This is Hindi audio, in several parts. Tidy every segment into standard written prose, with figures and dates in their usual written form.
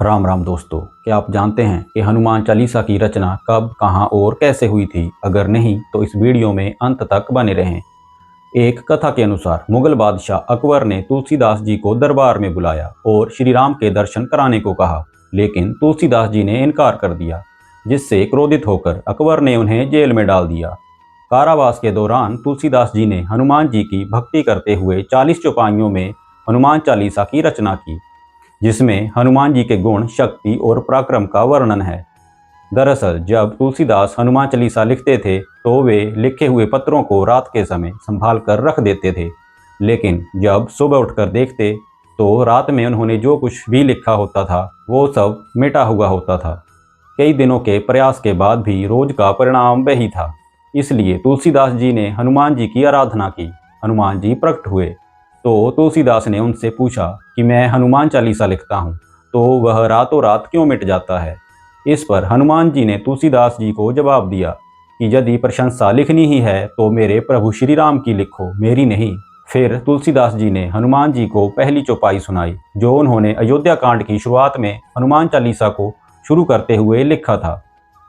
राम राम दोस्तों, क्या आप जानते हैं कि हनुमान चालीसा की रचना कब, कहां और कैसे हुई थी? अगर नहीं तो इस वीडियो में अंत तक बने रहें। एक कथा के अनुसार मुगल बादशाह अकबर ने तुलसीदास जी को दरबार में बुलाया और श्री राम के दर्शन कराने को कहा, लेकिन तुलसीदास जी ने इनकार कर दिया, जिससे क्रोधित होकर अकबर ने उन्हें जेल में डाल दिया। कारावास के दौरान तुलसीदास जी ने हनुमान जी की भक्ति करते हुए 40 चौपाइयों में हनुमान चालीसा की रचना की, जिसमें हनुमान जी के गुण, शक्ति और पराक्रम का वर्णन है। दरअसल जब तुलसीदास हनुमान चालीसा लिखते थे तो वे लिखे हुए पत्रों को रात के समय संभाल कर रख देते थे, लेकिन जब सुबह उठकर देखते तो रात में उन्होंने जो कुछ भी लिखा होता था वो सब मिटा हुआ होता था। कई दिनों के प्रयास के बाद भी रोज का परिणाम वही था। इसलिए तुलसीदास जी ने हनुमान जी की आराधना की। हनुमान जी प्रकट हुए तो तुलसीदास ने उनसे पूछा कि मैं हनुमान चालीसा लिखता हूँ, तो वह रातों रात क्यों मिट जाता है? इस पर हनुमान जी ने तुलसीदास जी को जवाब दिया कि यदि प्रशंसा लिखनी ही है तो मेरे प्रभु श्री राम की लिखो, मेरी नहीं। फिर तुलसीदास जी ने हनुमान जी को पहली चौपाई सुनाई, जो उन्होंने अयोध्या कांड की शुरुआत में हनुमान चालीसा को शुरू करते हुए लिखा था।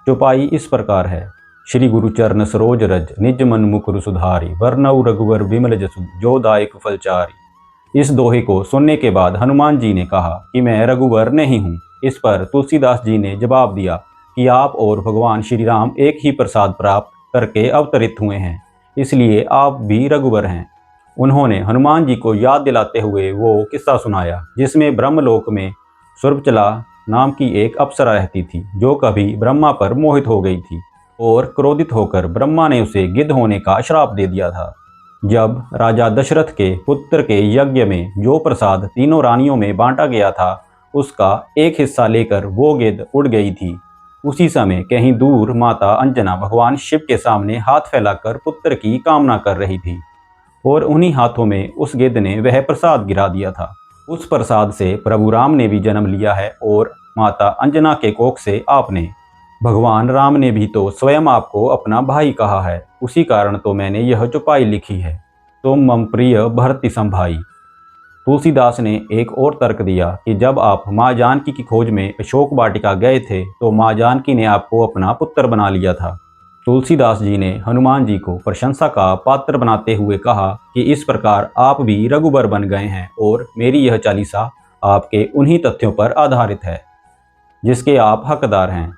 चौपाई इस प्रकार है। श्री गुरु चरण सरोज रज, निज मन मुकुर सुधारी, वरनऊ रघुवर विमल जसु, जो दायक फलचारी। इस दोहे को सुनने के बाद हनुमान जी ने कहा कि मैं रघुवर नहीं हूँ। इस पर तुलसीदास जी ने जवाब दिया कि आप और भगवान श्री राम एक ही प्रसाद प्राप्त करके अवतरित हुए हैं, इसलिए आप भी रघुवर हैं। उन्होंने हनुमान जी को याद दिलाते हुए वो किस्सा सुनाया, जिसमें ब्रह्मलोक में सुरभचला नाम की एक अप्सरा रहती थी, जो कभी ब्रह्मा पर मोहित हो गई थी और क्रोधित होकर ब्रह्मा ने उसे गिद्ध होने का श्राप दे दिया था। जब राजा दशरथ के पुत्र के यज्ञ में जो प्रसाद तीनों रानियों में बांटा गया था, उसका एक हिस्सा लेकर वो गिद्ध उड़ गई थी। उसी समय कहीं दूर माता अंजना भगवान शिव के सामने हाथ फैलाकर पुत्र की कामना कर रही थी, और उन्हीं हाथों में उस गिद्ध ने वह प्रसाद गिरा दिया था। उस प्रसाद से प्रभु राम ने भी जन्म लिया है और माता अंजना के कोख से आपने। भगवान राम ने भी तो स्वयं आपको अपना भाई कहा है, उसी कारण तो मैंने यह चौपाई लिखी है, तुम मम प्रिय भरति संभाई। तुलसीदास ने एक और तर्क दिया कि जब आप माँ जानकी की खोज में अशोक वाटिका गए थे तो माँ जानकी ने आपको अपना पुत्र बना लिया था। तुलसीदास जी ने हनुमान जी को प्रशंसा का पात्र बनाते हुए कहा कि इस प्रकार आप भी रघुबर बन गए हैं और मेरी यह चालीसा आपके उन्हीं तथ्यों पर आधारित है जिसके आप हकदार हैं।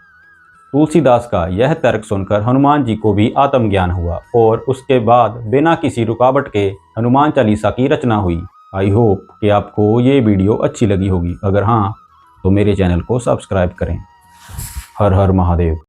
तुलसीदास का यह तर्क सुनकर हनुमान जी को भी आत्मज्ञान हुआ और उसके बाद बिना किसी रुकावट के हनुमान चालीसा की रचना हुई। आई होप कि आपको ये वीडियो अच्छी लगी होगी। अगर हाँ तो मेरे चैनल को सब्सक्राइब करें। हर हर महादेव।